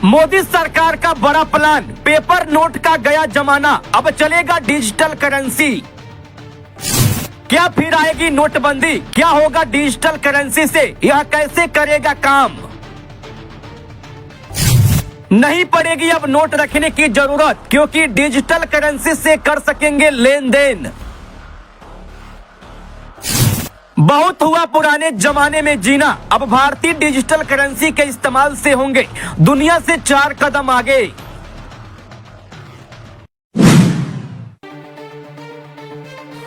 मोदी सरकार का बड़ा प्लान, पेपर नोट का गया जमाना, अब चलेगा डिजिटल करेंसी। क्या फिर आएगी नोटबंदी? क्या होगा डिजिटल करेंसी से? यह कैसे करेगा काम? नहीं पड़ेगी अब नोट रखने की जरूरत, क्योंकि डिजिटल करेंसी से कर सकेंगे लेन देन। बहुत हुआ पुराने जमाने में जीना, अब भारतीय डिजिटल करेंसी के इस्तेमाल से होंगे दुनिया से 4 कदम आगे।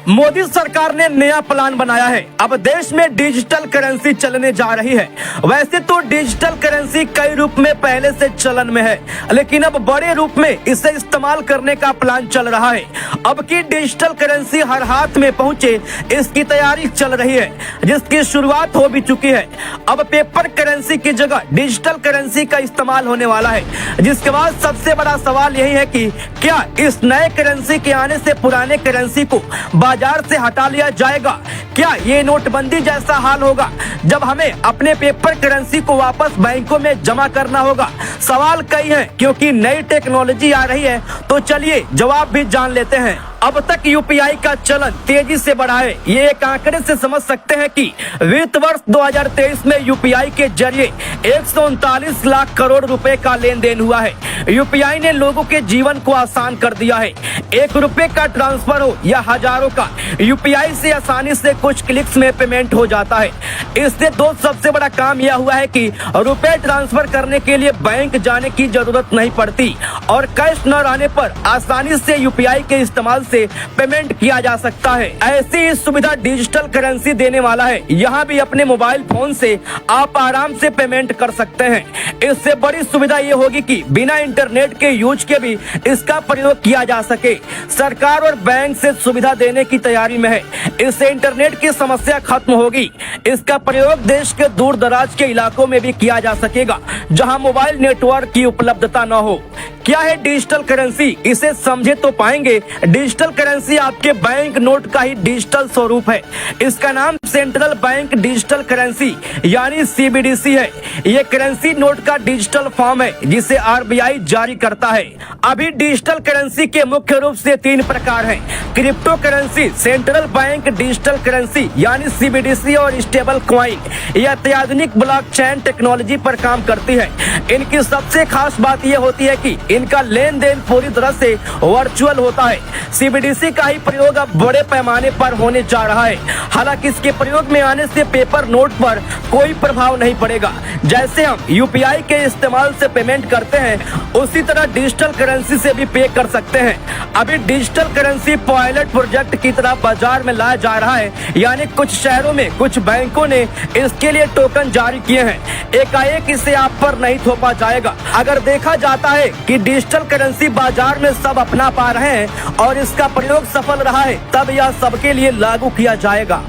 मोदी सरकार ने नया प्लान बनाया है। अब देश में डिजिटल करेंसी चलने जा रही है। वैसे तो डिजिटल करेंसी कई रूप में पहले से चलन में है, लेकिन अब बड़े रूप में इसे इस्तेमाल करने का प्लान चल रहा है। अब की डिजिटल करेंसी हर हाथ में पहुंचे, इसकी तैयारी चल रही है, जिसकी शुरुआत हो भी चुकी है। अब पेपर करेंसी की जगह डिजिटल करेंसी का इस्तेमाल होने वाला है, जिसके बाद सबसे बड़ा सवाल यही है कि क्या इस नए करेंसी के आने से पुराने करेंसी को बाजार से हटा लिया जाएगा? क्या ये नोटबंदी जैसा हाल होगा जब हमें अपने पेपर करेंसी को वापस बैंकों में जमा करना होगा? सवाल कई हैं, क्योंकि नई टेक्नोलॉजी आ रही है। तो चलिए जवाब भी जान लेते हैं। अब तक यूपीआई का चलन तेजी से बढ़ा है। ये एक आंकड़े से समझ सकते हैं कि वित्त वर्ष 2023 में यूपीआई के जरिए 139 लाख करोड़ रुपए का लेन देन हुआ है। यूपीआई ने लोगों के जीवन को आसान कर दिया है। 1 रुपए का ट्रांसफर हो या हजारों का, यूपीआई से आसानी से कुछ क्लिक्स में पेमेंट हो जाता है। इससे दो सबसे बड़ा काम यह हुआ है कि रुपए ट्रांसफर करने के लिए बैंक जाने की जरूरत नहीं पड़ती और कैश न रहने पर आसानी से यूपीआई के इस्तेमाल से पेमेंट किया जा सकता है। ऐसी ही सुविधा डिजिटल करेंसी देने वाला है। यहाँ भी अपने मोबाइल फोन से आप आराम से पेमेंट कर सकते हैं। इससे बड़ी सुविधा ये होगी कि बिना इंटरनेट के यूज के भी इसका प्रयोग किया जा सके। सरकार और बैंक से सुविधा देने की तैयारी में है। इससे इंटरनेट की समस्या खत्म होगी। इसका प्रयोग देश के दूर दराज के इलाकों में भी किया जा सकेगा, जहां मोबाइल नेटवर्क की उपलब्धता न हो। क्या है डिजिटल करेंसी? इसे समझे तो पाएंगे। डिजिटल करेंसी आपके बैंक नोट का ही डिजिटल स्वरूप है। इसका नाम सेंट्रल बैंक डिजिटल करेंसी यानी सीबीडीसी है। ये करेंसी नोट का डिजिटल फॉर्म है, जिसे आरबीआई जारी करता है। अभी डिजिटल करेंसी के मुख्य रूप से 3 प्रकार हैं: crypto currency, central bank digital currency यानी सीबीडीसी और स्टेबल कॉइन। यह अत्याधुनिक ब्लॉकचेन टेक्नोलॉजी पर काम करती है। इनकी सबसे खास बात यह होती है कि इनका लेन देन पूरी तरह से वर्चुअल होता है। सीबीडीसी का ही प्रयोग अब बड़े पैमाने पर होने जा रहा है। हालांकि इसके प्रयोग में आने से पेपर नोट पर कोई प्रभाव नहीं पड़ेगा। जैसे हम यूपीआई के इस्तेमाल से पेमेंट करते हैं, उसी तरह डिजिटल करेंसी से भी पे कर सकते हैं। अभी डिजिटल करेंसी पायलट प्रोजेक्ट की तरह बाजार में लाया जा रहा है, यानी कुछ शहरों में कुछ बैंकों ने इसके लिए टोकन जारी किए हैं। एकाएक इसे आप पर नहीं थोपा जाएगा। अगर देखा जाता है कि डिजिटल करेंसी बाजार में सब अपना पा रहे हैं और इसका प्रयोग सफल रहा है, तब यह सबके लिए लागू किया जाएगा।